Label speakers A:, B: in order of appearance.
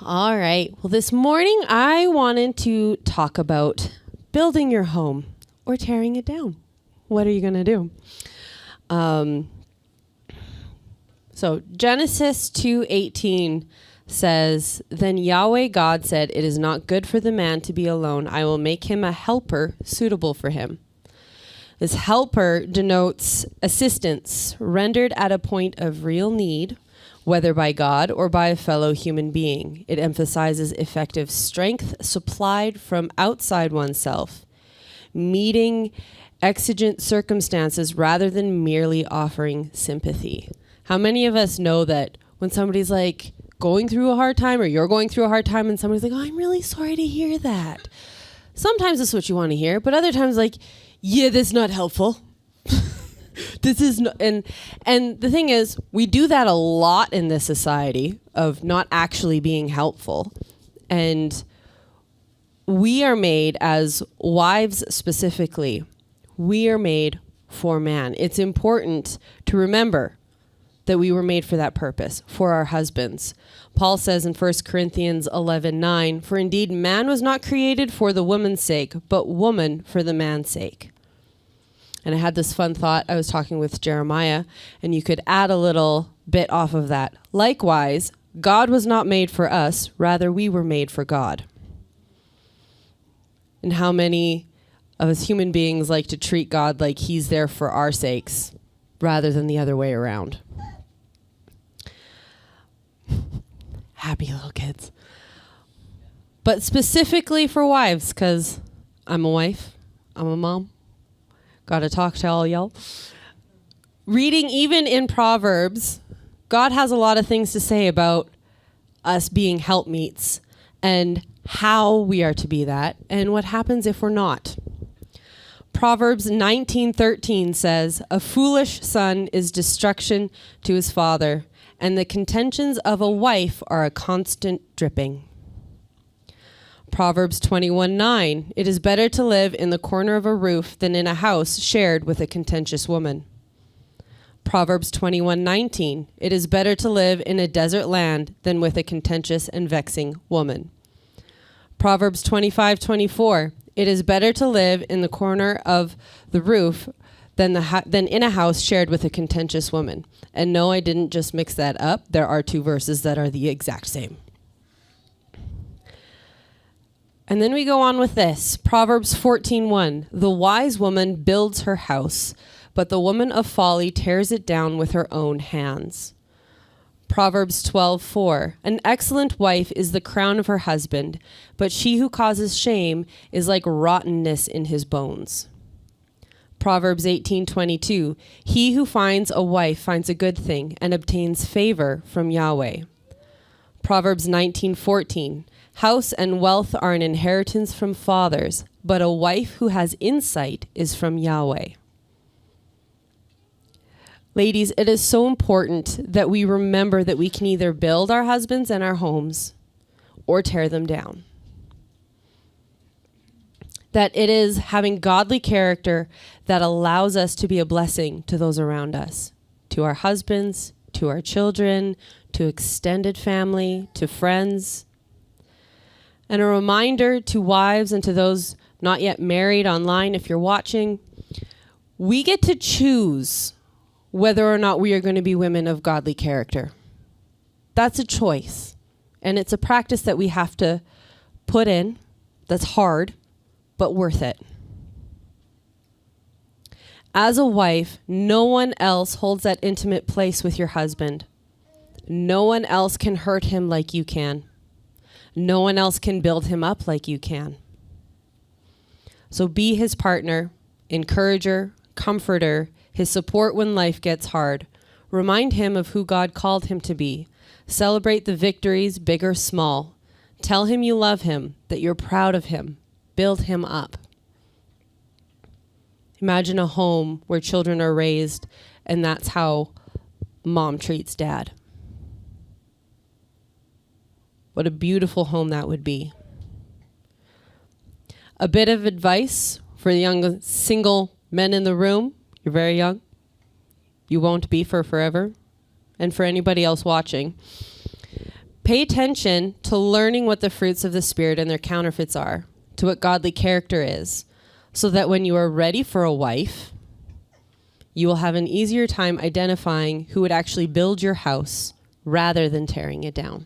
A: All right. Well, this morning I wanted to talk about building your home or tearing it down. What are you going to do? So Genesis 2:18 says, "Then Yahweh God said, 'It is not good for the man to be alone. I will make him a helper suitable for him.'" This helper denotes assistance rendered at a point of real need, whether by God or by a fellow human being. It emphasizes effective strength supplied from outside oneself, meeting exigent circumstances rather than merely offering sympathy. How many of us know that when somebody's like going through a hard time or you're going through a hard time and somebody's like, "Oh, I'm really sorry to hear that." Sometimes that's what you want to hear, but other times like, "Yeah, that's not helpful." This is not, and the thing is, we do that a lot in this society of not actually being helpful. And we are made, as wives specifically, we are made for man. It's important to remember that we were made for that purpose, for our husbands. Paul says in 1 Corinthians 11:9, "For indeed man was not created for the woman's sake, but woman for the man's sake." And I had this fun thought. I was talking with Jeremiah, and you could add a little bit off of that. Likewise, God was not made for us, rather we were made for God. And how many of us human beings like to treat God like he's there for our sakes, rather than the other way around? Happy little kids. But specifically for wives, because I'm a wife, I'm a mom. Got to talk to all y'all. Reading even in Proverbs, God has a lot of things to say about us being helpmeets and how we are to be that and what happens if we're not. Proverbs 19:13 says, "A foolish son is destruction to his father, and the contentions of a wife are a constant dripping." Proverbs 21:9, "It is better to live in the corner of a roof than in a house shared with a contentious woman." Proverbs 21:19, "It is better to live in a desert land than with a contentious and vexing woman." Proverbs 25:24, "It is better to live in the corner of the roof than in a house shared with a contentious woman." And no, I didn't just mix that up. There are two verses that are the exact same. And then we go on with this. Proverbs 14:1, "The wise woman builds her house, but the woman of folly tears it down with her own hands." Proverbs 12:4, "An excellent wife is the crown of her husband, but she who causes shame is like rottenness in his bones." Proverbs 18:22, "He who finds a wife finds a good thing and obtains favor from Yahweh." Proverbs 19:14, "House and wealth are an inheritance from fathers, but a wife who has insight is from Yahweh." Ladies, it is so important that we remember that we can either build our husbands and our homes or tear them down. That it is having godly character that allows us to be a blessing to those around us, to our husbands, to our children, to extended family, to friends. And a reminder to wives and to those not yet married online, if you're watching, we get to choose whether or not we are going to be women of godly character. That's a choice. And it's a practice that we have to put in. That's hard, but worth it. As a wife, no one else holds that intimate place with your husband. No one else can hurt him like you can. No one else can build him up like you can. So be his partner, encourager, comforter, his support when life gets hard. Remind him of who God called him to be. Celebrate the victories, big or small. Tell him you love him, that you're proud of him. Build him up. Imagine a home where children are raised, and that's how mom treats dad. What a beautiful home that would be. A bit of advice for the young single men in the room. You're very young. You won't be for forever. And for anybody else watching, Pay attention to learning what the fruits of the Spirit and their counterfeits are, to what godly character is, so that when you are ready for a wife, you will have an easier time identifying who would actually build your house rather than tearing it down.